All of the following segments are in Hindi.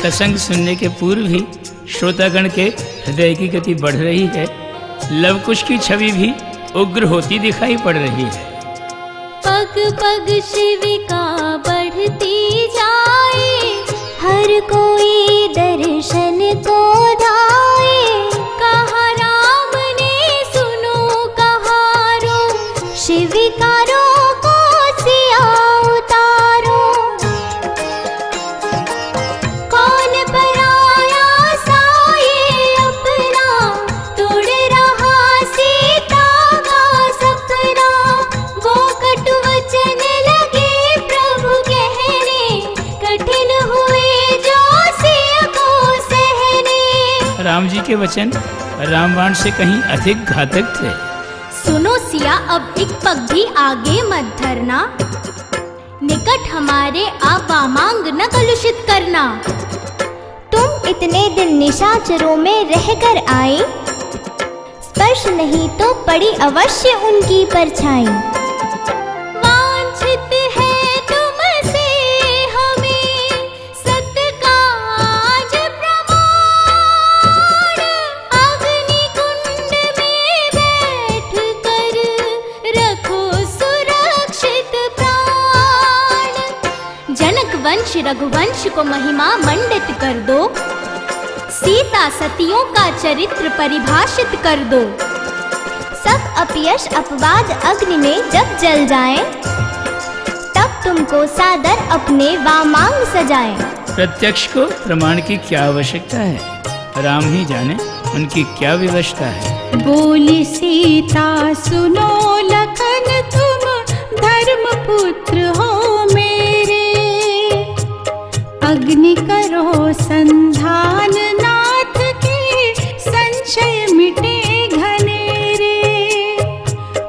प्रसंग सुनने के पूर्व ही श्रोतागण के हृदय की गति बढ़ रही है। लवकुश की छवि भी उग्र होती दिखाई पड़ रही है। पग पग शिविका बढ़ती जाए, हर कोई दर्शन को धाए। कहा राम ने सुनो कहारो, शिविकारो को सिया उतारो। कौन पराया साये अपना, तोड़ रहा सीता का सपना। वो कटु वचन लगे प्रभु कहने, कठिन हुए जो सिया को सहने। राम जी के वचन रामबाण से कहीं अधिक घातक थे। सुनो सिया, अब एक पग भी आगे मत धरना, निकट हमारे आप वामांग न कलुषित करना। तुम इतने दिन निशाचरों में रहकर आए, स्पर्श नहीं तो पड़ी अवश्य उनकी परछाई। वांछित है तुमसे हमें सत्काज प्रमाण, अग्नि कुंड में बैठ कर रखो सुरक्षित प्राण। जनक वंश रघुवंश को महिमा मंडित कर दो, सीता सतियों का चरित्र परिभाषित कर दो। सब अपयश अपवाद अग्नि में जब जल जाएं, तब तुमको सादर अपने वामांग सजाएं। प्रत्यक्ष को प्रमाण की क्या आवश्यकता है, राम ही जाने उनकी क्या विवशता है। बोली सीता सुनो लखन, तुम धर्म पुत्र हो मेरे। अग्नि करो संधान, नाथ के संशय मिटे घनेरे।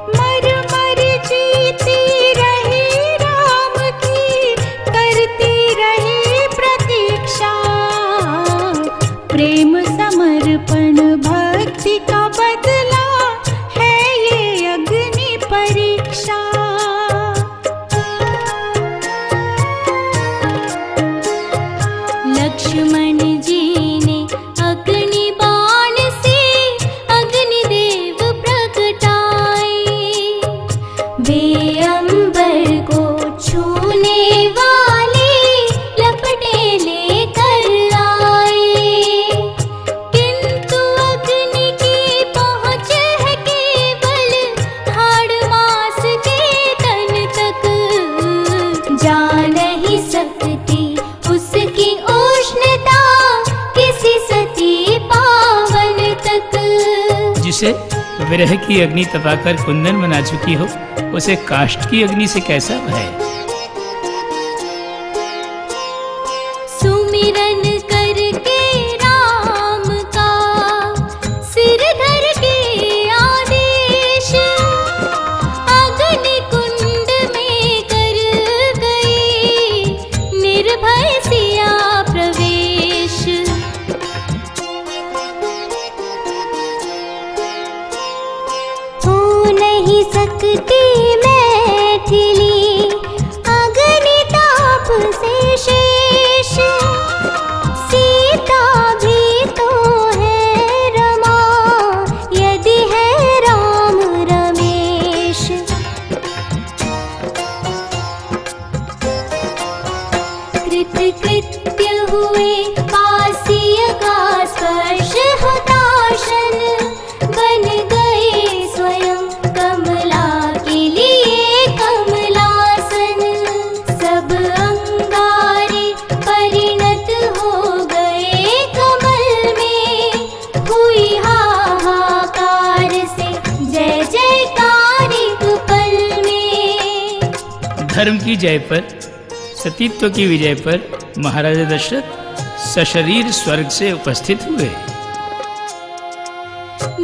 मर मर जीती रही राम की, करती रही प्रतीक्षा। प्रेम समर्पण भक्ति का बदला है ये अग्नि परीक्षा। लक्ष्मण जी ने अग्नि बाण से अग्निदेव प्रगटाए। वे अंबर को छूने वाले लपटे लेकर आए, किंतु अग्नि की पहुँच है केवल हाड़ मास के तन तक। जा नहीं सकती उसकी उष्णता किसी सती पावन तक। जिसे विरह की अग्नि तपाकर कुंदन बना चुकी हो, उसे काष्ठ की अग्नि से कैसा भय। सुमिरन करके राम का सिर धर के आदेश, अग्नि कुंड में कर गई निर्भय सिया प्रवेश। हो नहीं सकती मैथिली अग्नि ताप से शेष। सीता भी तो है रमा, यदि है राम रमेश। कृतकृत्य हुए पासिय का स्पर्श हताशन, बन गए स्वयं कमला के लिए कमलासन। सब अंगारे परिणत हो गए कमल में, हुई हाहाकार से जय जयकार एक पल में। धर्म की जय पर, सतीत्व की विजय पर महाराजा दशरथ सशरीर स्वर्ग से उपस्थित हुए।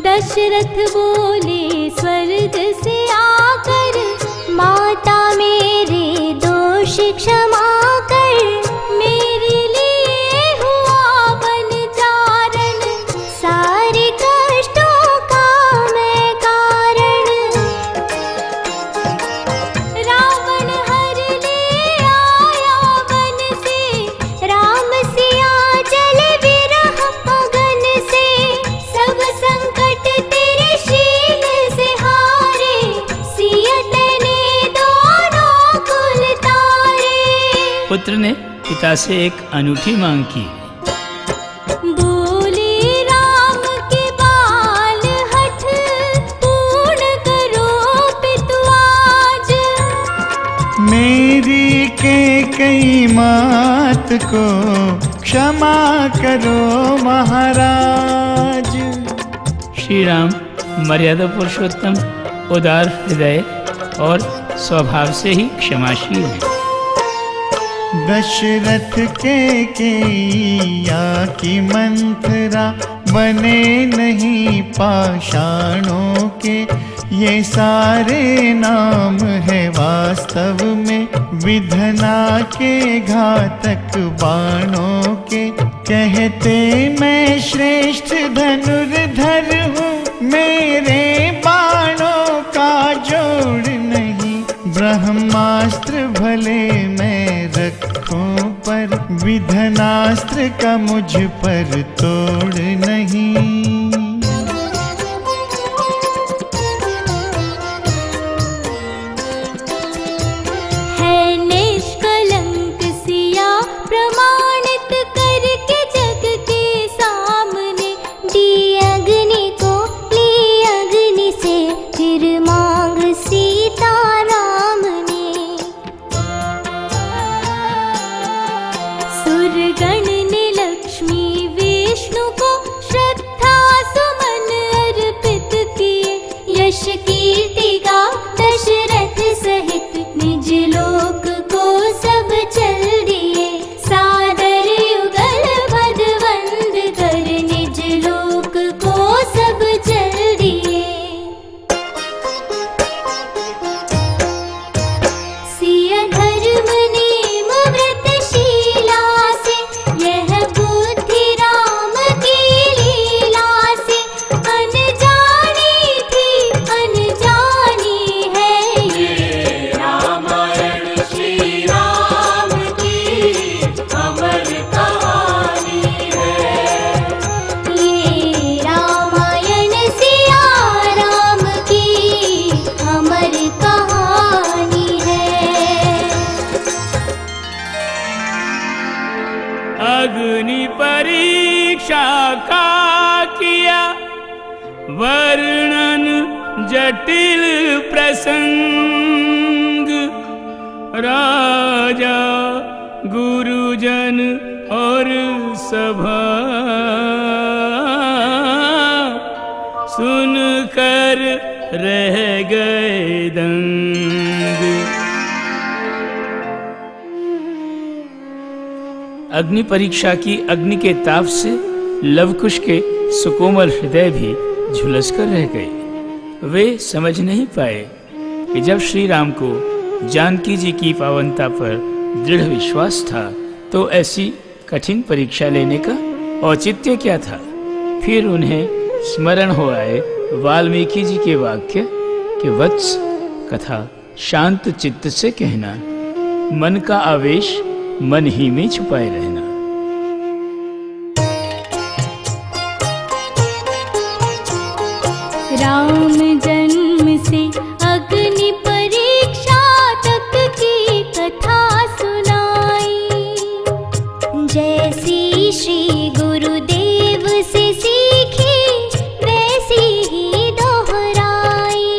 दशरथ बोले स्वर्ग से आकर, माता मेरे दोष क्षमा कर। मेरे लिए हुआ वन चारण, सारे कष्टों का मैं कारण। रावण हर ले आया वन से, राम सिया पिता से एक अनूठी मांग की। बोले राम के बाल हठ पूर्ण करो पितु आज। मेरी कैकेयी मात को क्षमा करो महाराज। श्री राम मर्यादा पुरुषोत्तम, उदार हृदय और स्वभाव से ही क्षमाशील है। दशरथ कैकेयिया की मंथरा बने नहीं पाषाणों के। ये सारे नाम है वास्तव में विधना के घातक बाणों के। कहते मैं श्रेष्ठ धनुर्धर हूँ, मेरे बाणों का जोड़ नहीं। ब्रह्मास्त्र भले मैं रखूं पर विधनास्त्र का मुझ पर तोड़ नहीं। है निष्कलंक सिया प्रमाणित करके जग के सामने। दी अग्नि को ली अग्नि से फिर मांग सीता राम ने। सुरगण ने लक्ष्मी विष्णु को श्रद्धा सुमन अर्पित किए। यश कीर्ति का दशरथ सहित निज लोक को सब चल दिए। सादर युगल भदवंद कर निज लोक को सब चल दिए। सिया धर्म नेम व्रतशीला से यह बुद्धि राम की लीला से। अनजानी थी अनजानी है ये रामायण श्री राम की अमर कहानी है। ये रामायण सिया राम की अमर कहानी है। अग्नि परीक्षा का किया वर्णन जटिल प्रसंग। राजा गुरुजन और सभा सुनकर रह गए दंग। अग्नि परीक्षा की अग्नि के ताप से लवकुश के सुकोमल हृदय भी झुलस कर रह गए। वे समझ नहीं पाए कि जब श्री राम को जानकी जी की पावनता पर दृढ़ विश्वास था तो ऐसी कठिन परीक्षा लेने का औचित्य क्या था। फिर उन्हें स्मरण हो आए वाल्मीकि जी के वाक्य कि वत्स कथा शांत चित्त से कहना, मन का आवेश मन ही में छुपाए रहना। राम जन्म से अग्नि परीक्षा तक की कथा सुनाई। जैसी श्री गुरुदेव से सीखी वैसी ही दोहराई।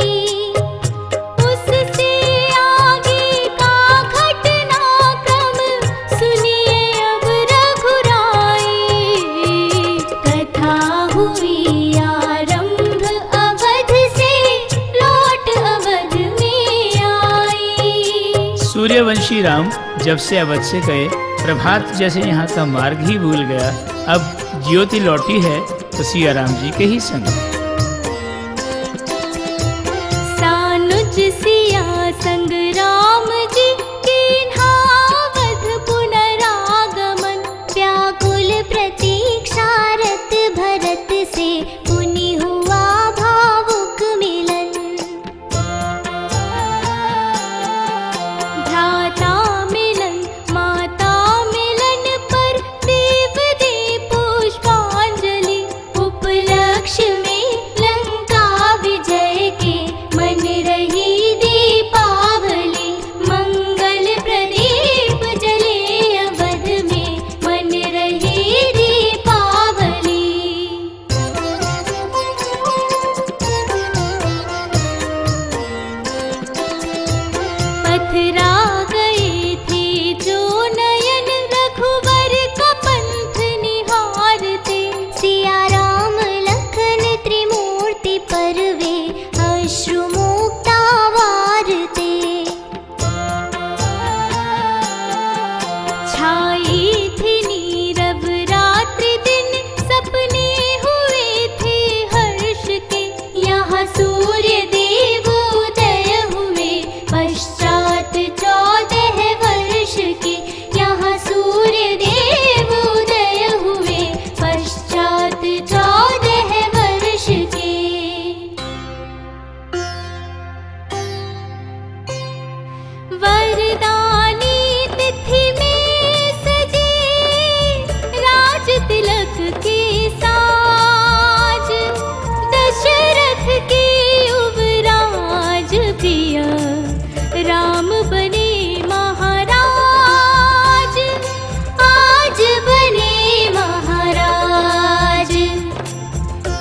उससे आगे का घटनाक्रम सुनिए अब रघुराई। कथा हुई आरंभ अवध से लौट अवध में आई। सूर्यवंशी राम जब से अवध से गए, प्रभात जैसे यहाँ का मार्ग ही भूल गया। अब ज्योति लौटी है तो सिया राम जी के ही संग। सानुज सिया संग राम जी किन्हावध पुनरागमन। व्याकुल प्रतीक्षारत भरत से पुनि हुआ भावुक मिलन। भ्राता मिलन माता मिलन पर देव दे पुष्पांजलि। उपलक्ष्य में लंका विजय के मन रही दीपावली। मंगल प्रदीप जले अवध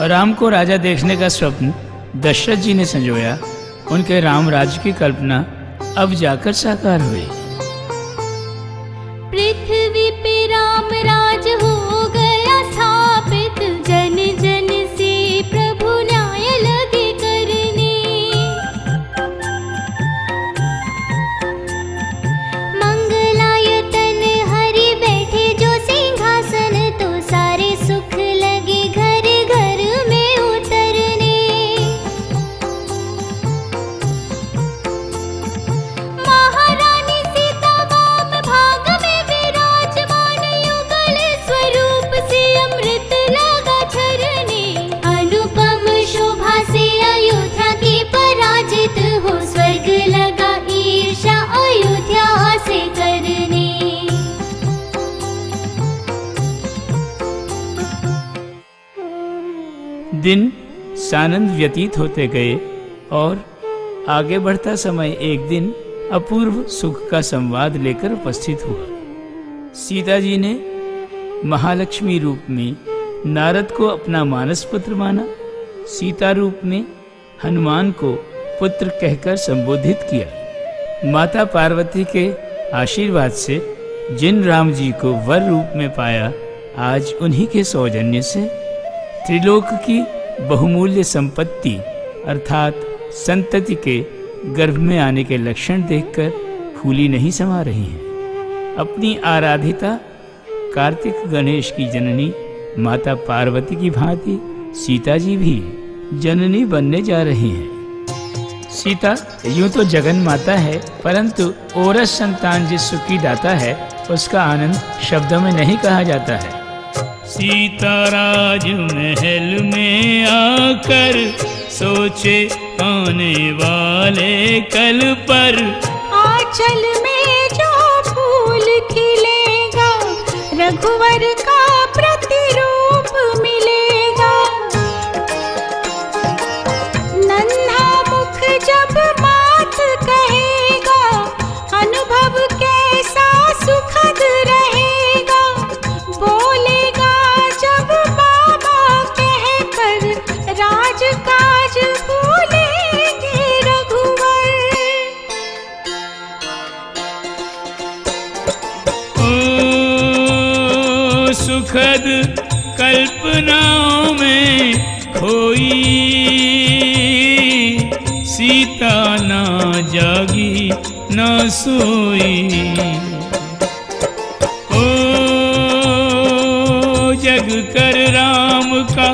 राम को राजा देखने का स्वप्न दशरथ जी ने संजोया। उनके राम राज्य की कल्पना अब जाकर साकार हुई। पृथ्वी पे राम राज हो गया स्थापित, जन जन से प्रभु न्याय लगे करने। मंगलायतन हरि बैठे जो सिंहासन, तो सारे सुख लगे घर घर में उतरने। महारानी सीता वाम भाग में विराजमान, युगल स्वरूप से अमृत लगा झरने। अनुपम शोभा से अयोध्या की पराजित हो, स्वर्ग लगा ईर्ष्या अयोध्या से करने। दिन सानंद व्यतीत होते गए और आगे बढ़ता समय एक दिन अपूर्व सुख का संवाद लेकर उपस्थित हुआ। सीता जी ने महालक्ष्मी रूप में नारद को अपना मानस पुत्र माना। सीता रूप में हनुमान को पुत्र कहकर संबोधित किया। माता पार्वती के आशीर्वाद से जिन राम जी को वर रूप में पाया, आज उन्हीं के सौजन्य से त्रिलोक की बहुमूल्य संपत्ति अर्थात संतति के गर्भ में आने के लक्षण देखकर फूली नहीं समा रही हैं। अपनी आराधिता कार्तिक गणेश की जननी माता पार्वती की भांति सीता जी भी जननी बनने जा रही हैं। सीता यूं तो जगन माता है, परंतु ओरस संतान जिस सुख की दाता है, उसका आनंद शब्दों में नहीं कहा जाता है। सीता राज महल में आकर सोचे आने वाले कल पर, आंचल में जो फूल खिलेगा रघुवर का प्रतिरूप मिलेगा। नन्हा मुख जब बात कहेगा, अनुभव कैसा सुखद रहेगा। बोलेगा जब बाबा कहकर, राजकाज भूलेंगे रघुवर। ओ सुखद कल्पनाओं में खोई, सीता ना जागी ना सोई। जग कर राम का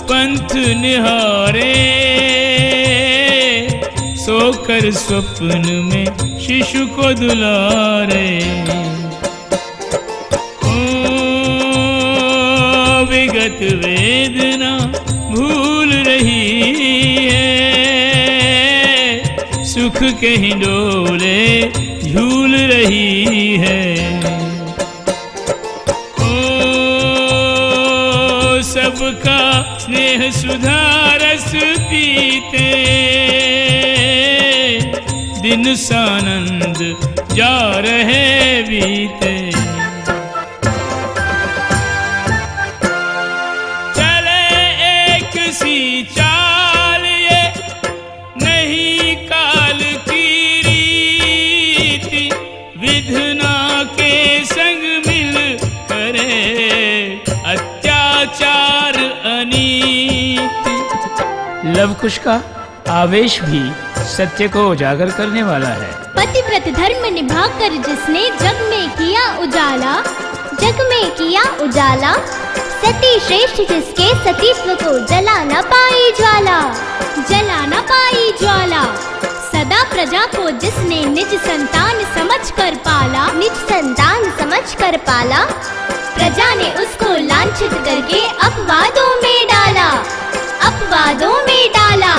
पंथ निहारे, सोकर स्वप्न में शिशु को दुलारे। विगत वेदना भूल रही है, सुख के हिंडोले झूल रही है। सबका स्नेह सुधा रस पीते, दिन सानंद जा रहे बीते। चले एक सी चाल ये, नहीं काल की रीति, विधना के संग मिल करे अत्याचार अनीति। लवकुश का आवेश भी सत्य को उजागर करने वाला है। पतिव्रत धर्म निभाकर जिसने जग में किया उजाला, जग में किया उजाला। सती श्रेष्ठ जिसके सतीत्व को जला न पाई ज्वाला, जला न पाई ज्वाला। सदा प्रजा को जिसने निज संतान समझ कर पाला, निज संतान समझ कर पाला। प्रजा ने उसको लांछित करके अपवादों में डाला, अपवादों में डाला।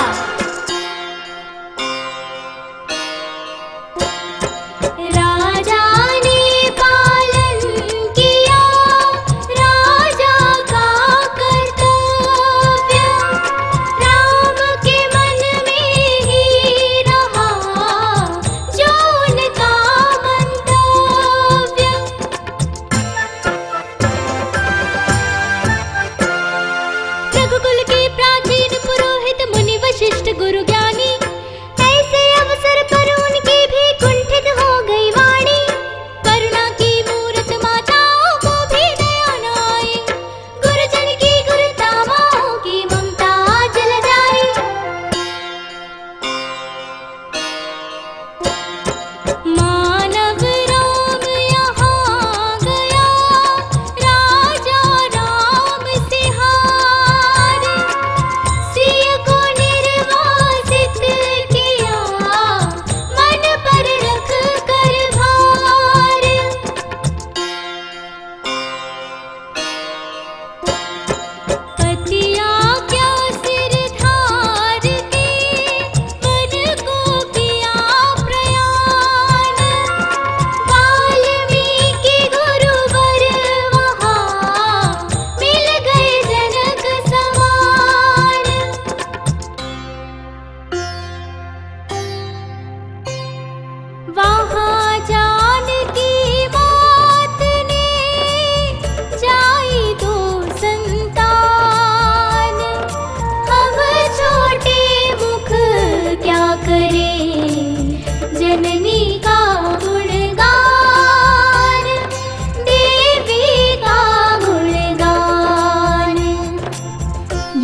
राजा ने पालन किया राजा का कर्तव्य, राम के मन में ही रहा जो उनका मंतव्य।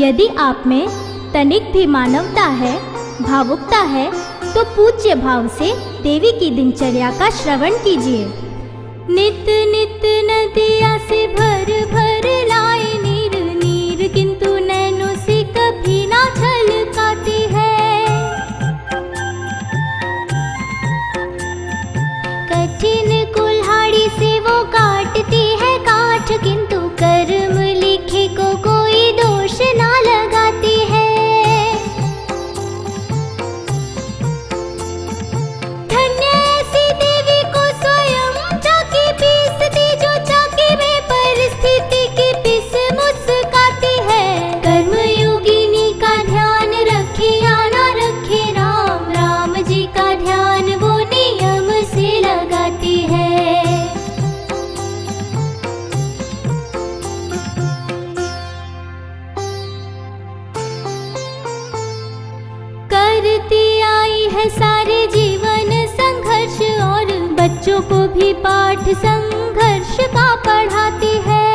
यदि आप में तनिक भी मानवता है, भावुकता है, तो पूज्य भाव से देवी की दिनचर्या का श्रवण कीजिए। नित नित नदिया से भर भर लाए नीर नीर, किंतु नैनों से कभी ना छलकाती है। कठिन कुल्हाड़ी से वो काटती है काठ, किंतु कर्म लिखे को कोई दोष ना लगाती है। धन्य ऐसी देवी को स्वयं चाकी पीसती, जो चाकी में परिस्थिति की पिस मुस्काती है। कर्मयोगिनी का ध्यान रखे या ना रखे राम, राम जी का ध्यान वो नियम से लगाती है। करती आई है सारे जीवन संघर्ष, और बच्चों को भी पाठ संघर्ष का पढ़ाती है।